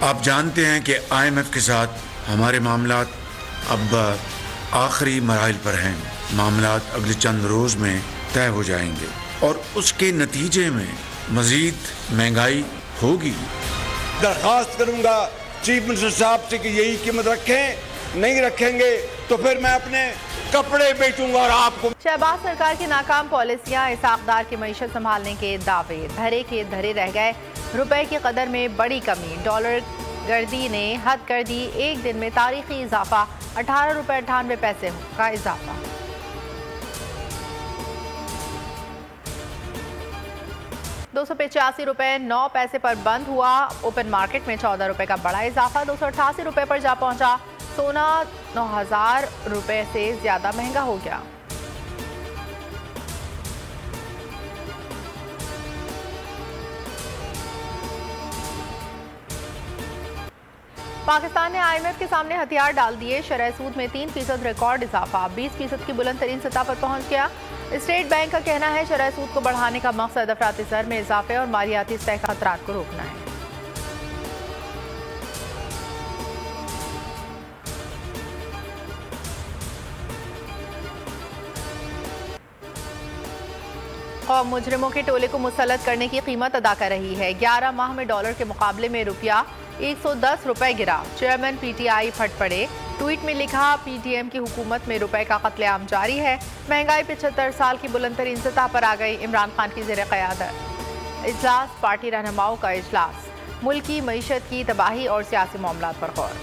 आप जानते हैं कि IMF के साथ हमारे मामलात अब आखिरी मराहिल पर हैं। मामलात अगले चंद रोज़ में तय हो जाएंगे और उसके नतीजे में मज़ीद महंगाई होगी। दरख्वास्त करूंगा चीफ मिनिस्टर साहब से कि यही कीमत रखें, नहीं रखेंगे तो फिर मैं अपने कपड़े बेचूंगा। और आपको शहबाज सरकार की नाकाम पॉलिसियां, इसाकदार की मईशत संभालने के दावे धरे के धरे रह गए। रुपए की कदर में बड़ी कमी, डॉलर गर्दी ने हद कर दी। एक दिन में तारीखी इजाफा, 18 रुपये 98 पैसे का इजाफा। ₹285.09 पर बंद हुआ। ओपन मार्केट में 14 रुपए का बड़ा इजाफा, 288 रुपए पर जा पहुंचा। सोना 9,000 रुपए से ज्यादा महंगा हो गया। पाकिस्तान ने IMF के सामने हथियार डाल दिए। शरह सूद में 3% रिकॉर्ड इजाफा, 20% की बुलंद तरीन सतह पर पहुंच गया। स्टेट बैंक का कहना है शरह सूद को बढ़ाने का मकसद अफराती ज़र में इजाफे और मालियाती सतह खतरात को रोकना है। कौम मुजरिमों के टोले को मुसल्लत करने की कीमत अदा कर रही है। 11 माह में डॉलर के मुकाबले में रुपया 110 रुपए गिरा। चेयरमैन PTI फट पड़े। ट्वीट में लिखा, PTM की हुकूमत में रुपए का कत्लेआम जारी है। महंगाई 75 साल की बुलंद तरीन सतह पर आ गई। इमरान खान की ज़ेर क़यादत इजलास, पार्टी रहनुमाओं का इजलास, मुल्क की मईशत की तबाही और सियासी मामलात पर गौर।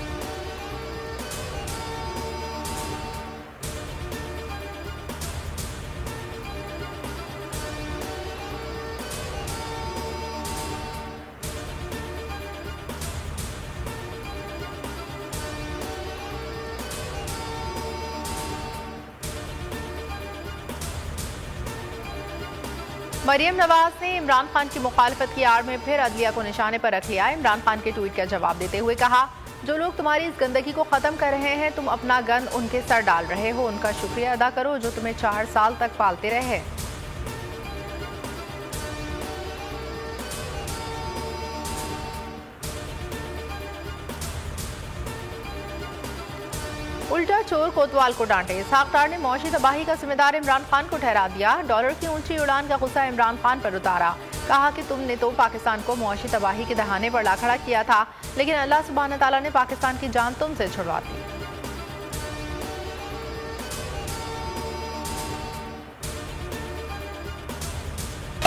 मरियम नवाज ने इमरान खान की मुखालफत की आड़ में फिर अदलिया को निशाने पर रख लिया। इमरान खान के ट्वीट का जवाब देते हुए कहा, जो लोग तुम्हारी इस गंदगी को खत्म कर रहे हैं, तुम अपना गन उनके सर डाल रहे हो। उनका शुक्रिया अदा करो जो तुम्हें 4 साल तक पालते रहे। उल्टा चोर कोतवाल को डांटे। साख्तार ने मौशी तबाही का जिम्मेदार इमरान खान को ठहरा दिया। डॉलर की ऊंची उड़ान का गुस्सा इमरान खान पर उतारा। कहा कि तुमने तो पाकिस्तान को मौशी तबाही के दहाने पर ला खड़ा किया था, लेकिन अल्लाह सुब्हान तआला ने पाकिस्तान की जान तुमसे छुड़वा दी।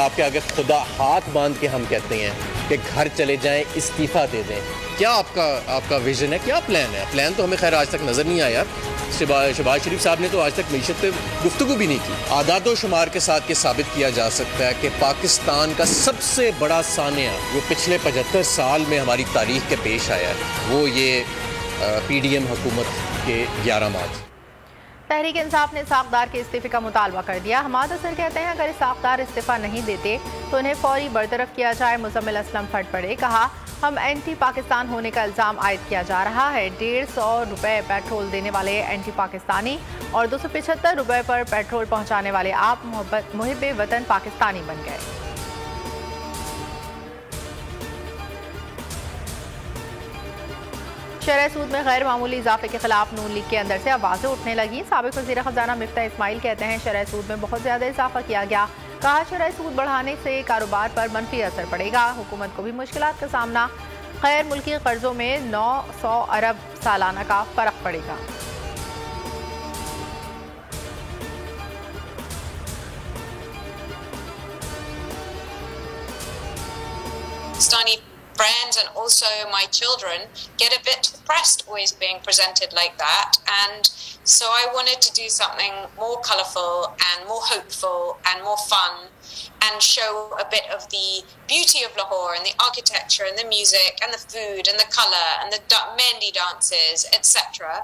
आपके आगे खुदा हाथ बांध के हम कहते हैं कि घर चले जाएं, इस्तीफा दे दें। क्या आपका विजन है, क्या प्लान है? प्लान तो हमें खैर आज तक नज़र नहीं आया। शहबाज शरीफ साहब ने तो आज तक मीशत पे गुफ्तगू भी नहीं की। आदाद शुमार के साथ ये साबित किया जा सकता है कि पाकिस्तान का सबसे बड़ा सानिया जो पिछले 75 साल में हमारी तारीख के पेश आया है, वो ये PDM हुकूमत के 11 मार्च। तहरीक इंसाफ ने साख्तार के इस्तीफे का मुतालबा कर दिया। हमाद असर कहते हैं अगर साख्तार इस्तीफा नहीं देते तो उन्हें फौरी बरतरफ किया जाए। मुजम्मिल असलम फट पड़े। कहा, हम एंटी पाकिस्तान होने का इल्ज़ाम आयद किया जा रहा है। 150 रुपए पेट्रोल देने वाले एंटी पाकिस्तानी और 275 रुपए पर पेट्रोल पहुंचाने वाले आप मुहिब्बे वतन पाकिस्तानी बन गए। शरह सूद में गैर मामूली इजाफे के खिलाफ नून लीग के अंदर से आवाज़ें उठने लगी। साबिक वज़ीर ख़ज़ाना मिफ्ता इस्माइल कहते हैं शरह सूद में बहुत ज़्यादा इजाफा किया गया। कहा, शरह सूद बढ़ाने से कारोबार पर मनफी असर पड़ेगा। हुकूमत को भी मुश्किलात का सामना। गैर मुल्की कर्जों में 900 अरब सालाना का फ़र्क पड़ेगा। Friends and also my children get a bit depressed always being presented like that, and so I wanted to do something more colourful and more hopeful and more fun and show a bit of the beauty of Lahore and the architecture and the music and the food and the colour and the Mehndi dances, etc.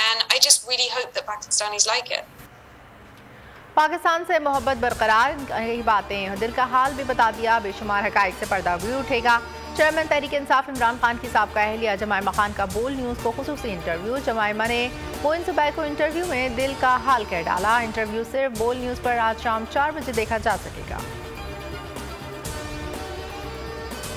And I just really hope that Pakistanis like it. Pakistan से मोहब्बत बरकरार, यही बातें दिल का हाल भी बता दिया। बेशुमार हकाइक से पर्दा भी उठेगा। चेयरमैन तहरीक इंसाफ इमरान खान की साबिका अहलिया जमायमा खान का बोल न्यूज़ को खुसूसी इंटरव्यू। जमायमा ने मोइन जुबैर को इंटरव्यू में दिल का हाल कह डाला। इंटरव्यू सिर्फ बोल न्यूज़ पर आज शाम 4 बजे देखा जा सकेगा।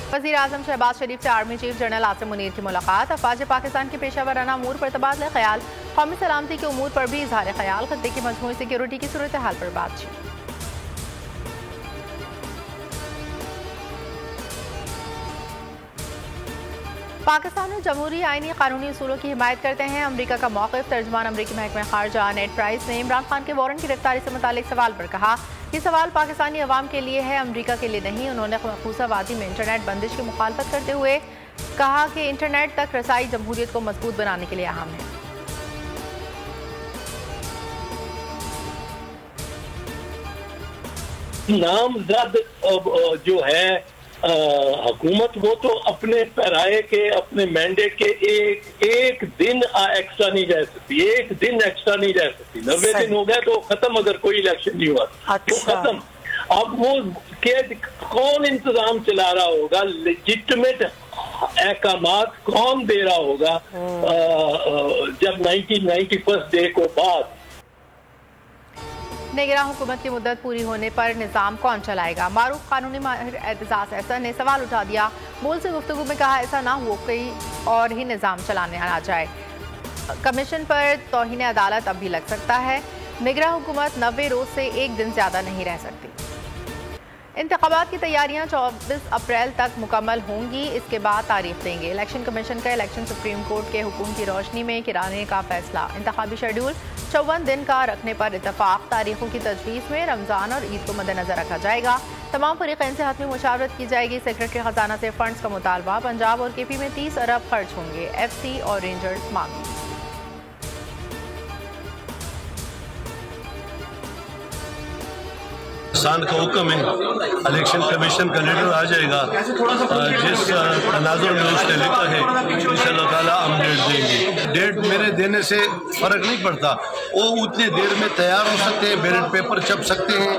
वज़ीर आज़म शहबाज शरीफ से army chief general Asim Munir की मुलाकात। अफवाज पाकिस्तान के पेशावराना अमूर पर तबादला ख्याल, कौमी सलामती के उमूर पर भी इजहार ख्याल, खत्ते की मजमूई सिक्योरिटी की सूरत हाल पर बातचीत। पाकिस्तान में जमहूरी आईनी कानूनी उसूलों की हिमायत करते हैं अमरीका का मौक़िफ़। तर्जुमान अमरीकी महकमा खारजा नेड प्राइस ने इमरान खान के वारंट की गिरफ्तारी से मुतालिक सवाल पर कहा, ये सवाल पाकिस्तानी अवाम के लिए है, अमरीका के लिए नहीं। उन्होंने मखसूसा वादी में इंटरनेट बंदिश की मुखालफत करते हुए कहा कि इंटरनेट तक रसाई जमहूरियत को मजबूत बनाने के लिए अहम है। नामजद जो है हुकूमत, वो तो अपने पैराए के, अपने मैंडेट के एक दिन एक्स्ट्रा नहीं रह सकती, एक दिन एक्स्ट्रा नहीं रह सकती। 90 दिन हो गए तो खत्म, अगर कोई इलेक्शन नहीं हुआ तो खत्म। अब वो कौन इंतजाम चला रहा होगा, लेजिटिमेट अहकामात कौन दे रहा होगा जब 1991 डे को बाद निगरां हुकूमत की मुद्दत पूरी होने पर निज़ाम कौन चलाएगा। मारूफ कानूनी माहिर एतजाज अहसन ने सवाल उठा दिया। मूल से गुफ्तगू में कहा, ऐसा ना हो कोई और ही निज़ाम चलाने आ जाए। कमीशन पर तौहीन अदालत अब भी लग सकता है। निगरां हुकूमत 90 रोज से एक दिन ज्यादा नहीं रह सकती। इंतखाबात की तैयारियां 24 अप्रैल तक मुकम्मल होंगी, इसके बाद तारीख देंगे। इलेक्शन कमीशन का इलेक्शन सुप्रीम कोर्ट के हुक्म की रोशनी में कराने का फैसला। इंतखाबी शेड्यूल 54 दिन का रखने पर इतफाक। तारीखों की तजवीज़ में रमजान और ईद को मद्देनजर रखा जाएगा। तमाम फरीक़ैन से हतमी मुशावरत की जाएगी। सेक्रेटरी खजाना से फंड्स का मुतालबा। पंजाब और KP में 30 अरब खर्च होंगे। FC और रेंजर्स मांगी। किसान का हुक्म है, इलेक्शन कमीशन का लेटर आ जाएगा, जिस तनाजुर में उसने लिखा है इंशाअल्लाह ताला हम डेट देंगे। डेट मेरे देने से फर्क नहीं पड़ता, वो उतने देर में तैयार हो सकते हैं, बैलेट पेपर छप सकते हैं।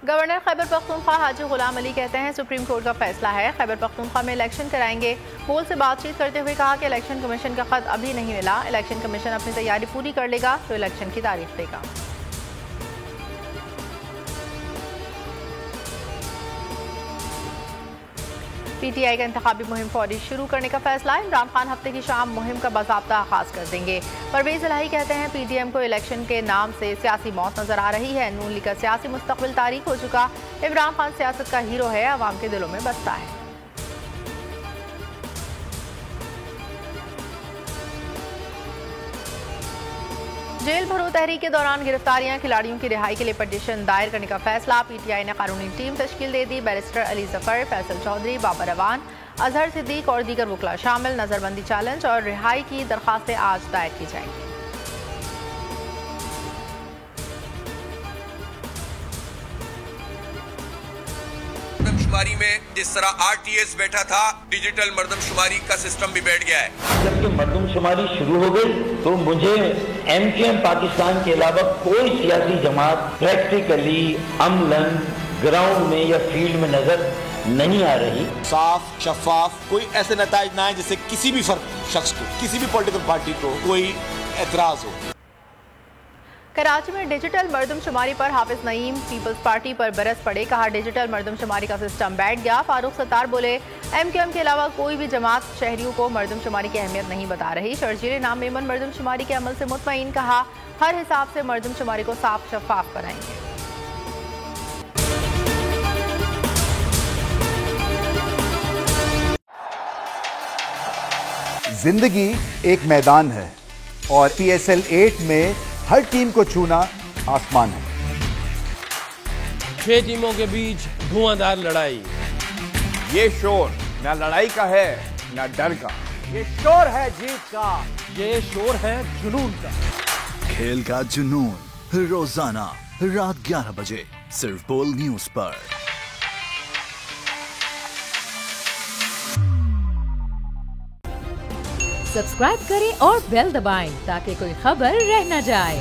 गवर्नर खैबर पख्तूनख्वा हाजी गुलाम अली कहते हैं, सुप्रीम कोर्ट का फैसला है, खैबर पख्तूनख्वा में इलेक्शन कराएंगे। बोल से बातचीत करते हुए कहा कि इलेक्शन कमीशन का खत अभी नहीं मिला, इलेक्शन कमीशन अपनी तैयारी पूरी कर लेगा तो इलेक्शन की तारीख देगा। PTI का इंतखाबी मुहिम फौरी शुरू करने का फैसला। इमरान खान हफ्ते की शाम मुहिम का बाज़ाब्ता आगाज कर देंगे। परवेज इलाही कहते हैं, PDM को इलेक्शन के नाम से सियासी मौत नजर आ रही है। नून लीग का सियासी मुस्तकबिल तारीख हो चुका। इमरान खान सियासत का हीरो है, अवाम के दिलों में बसता है। जेल भरो तहरीक के दौरान गिरफ्तारियां, खिलाड़ियों की रिहाई के लिए पटिशन दायर करने का फैसला। PTI ने कानूनी टीम तश्कील दे दी। बैरिस्टर अली जफर, फैसल चौधरी, बाबर अवान, अजहर सिद्दीक और दीगर वकला शामिल। नजरबंदी चैलेंज और रिहाई की दरखास्तें आज दायर की जाएंगी। मरदमशुमारी में जिस तरह RTS बैठा था, डिजिटल मरदमशुमारी का सिस्टम भी बैठ गया है। जब ये मरदमशुमारी शुरू हो गई तो मुझे MQM पाकिस्तान के अलावा कोई सियासी जमात प्रैक्टिकली अमलन ग्राउंड में या फील्ड में नजर नहीं आ रही। साफ शफाफ कोई ऐसे नताइज ना है जिससे किसी भी शख्स को, किसी भी पॉलिटिकल पार्टी को कोई एतराज हो। कराची में डिजिटल मरदमशुमारी पर हाफिज नईम पीपल्स पार्टी पर बरस पड़े। कहा, डिजिटल मरदमशुमारी का सिस्टम बैठ गया। फारूक सत्तार बोले, MQM के अलावा कोई भी जमात शहरियों को मरदमशुमारी की अहमियत नहीं बता रही। शर्जील नाम मेमन मरदमशुमारी के अमल से मुतमईन। कहा, हर हिसाब से मरदमशुमारी को साफ शफाफ बनाएंगे। जिंदगी एक मैदान है और PSL 8 में हर टीम को छूना आसमान है। 6 टीमों के बीच धुआंधार लड़ाई। ये शोर न लड़ाई का है न डर का, ये शोर है जीत का, ये शोर है जुनून का। खेल का जुनून रोजाना रात 11 बजे सिर्फ बोल न्यूज पर। सब्सक्राइब करें और बेल दबाएं ताकि कोई खबर रह न जाए।